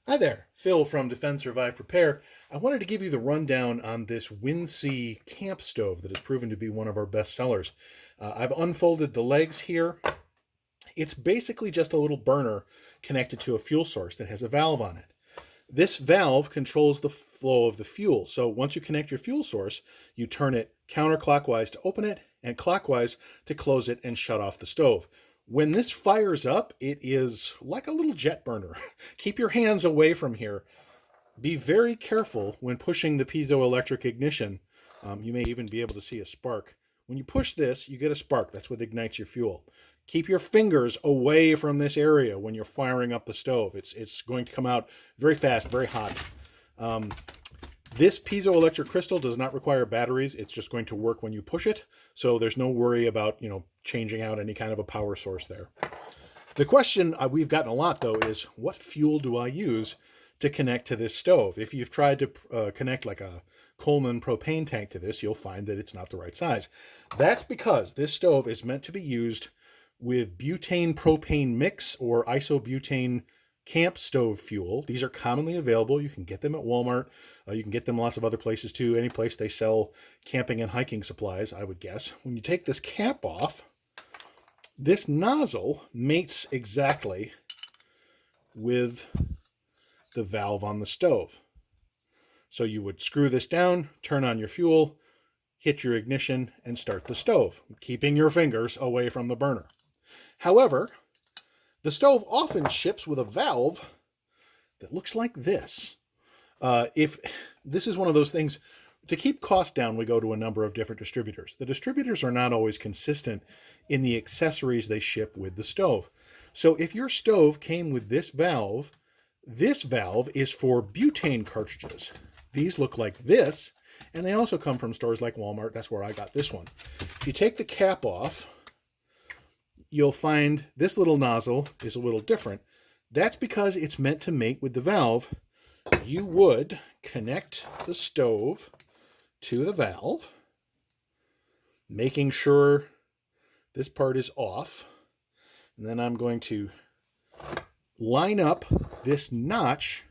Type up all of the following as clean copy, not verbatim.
Hi there, Phil from Defend, Survive, Prepare. I wanted to give you the rundown on this Windsea camp stove that has proven to be one of our best sellers. I've unfolded the legs here. It's basically just a little burner connected to a fuel source that has a valve on it. This valve controls the flow of the fuel. So once you connect your fuel source, you turn it counterclockwise to open it and clockwise to close it and shut off the stove. When this fires up, it is like a little jet burner. Keep your hands away from here. Be very careful when pushing the piezoelectric ignition. You may even be able to see a spark. When you push this, you get a spark. That's what ignites your fuel. Keep your fingers away from this area when you're firing up the stove. It's going to come out very fast, very hot. This piezoelectric crystal does not require batteries. It's just going to work when you push it. So there's no worry about, changing out any kind of a power source there. The question we've gotten a lot, though, is what fuel do I use to connect to this stove? If you've tried to connect like a Coleman propane tank to this, you'll find that it's not the right size. That's because this stove is meant to be used with butane propane mix or isobutane camp stove fuel. These are commonly available. You can get them at Walmart. You can get them lots of other places too. Any place they sell camping and hiking supplies, I would guess. When you take this cap off, this nozzle mates exactly with the valve on the stove. So you would screw this down, turn on your fuel, hit your ignition, and start the stove, keeping your fingers away from the burner. However, the stove often ships with a valve that looks like this. If this is one of those things, to keep costs down, we go to a number of different distributors. The distributors are not always consistent in the accessories they ship with the stove. So if your stove came with this valve is for butane cartridges. These look like this, and they also come from stores like Walmart. That's where I got this one. If you take the cap off, you'll find this little nozzle is a little different. That's because it's meant to mate with the valve. You would connect the stove to the valve, making sure this part is off. And then I'm going to line up this notch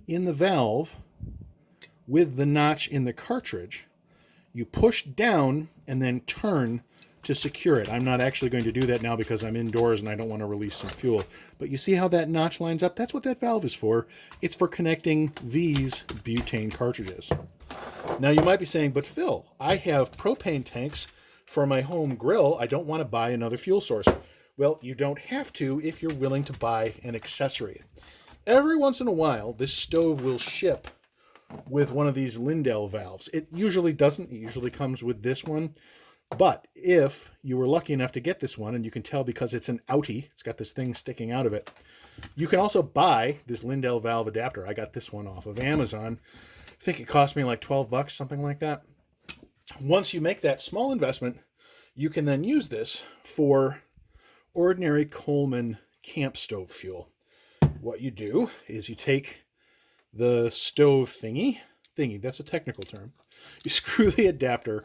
in the valve with the notch in the cartridge. You push down and then turn to secure it. I'm not actually going to do that now because I'm indoors and I don't want to release some fuel. But you see how that notch lines up? That's what that valve is for. It's for connecting these butane cartridges. Now you might be saying, but Phil, I have propane tanks for my home grill. I don't want to buy another fuel source. Well, you don't have to if you're willing to buy an accessory. Every once in a while, this stove will ship with one of these Lindell valves. It usually doesn't. It usually comes with this one. But if you were lucky enough to get this one, and you can tell because it's an outie, it's got this thing sticking out of it, you can also buy this Lindell valve adapter. I got this one off of Amazon. I think it cost me like 12 bucks, something like that. Once you make that small investment, you can then use this for ordinary Coleman camp stove fuel. What you do is you take the stove thingy, that's a technical term. You screw the adapter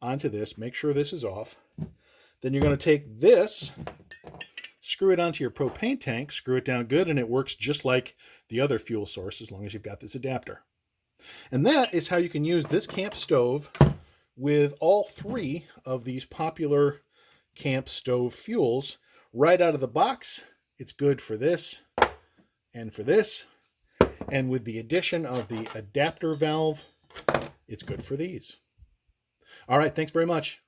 onto this, make sure this is off. Then you're going to take this, screw it onto your propane tank, screw it down good, and it works just like the other fuel source as long as you've got this adapter. And that is how you can use this camp stove with all three of these popular camp stove fuels right out of the box. It's good for this and for this. And with the addition of the adapter valve, it's good for these. All right, thanks very much.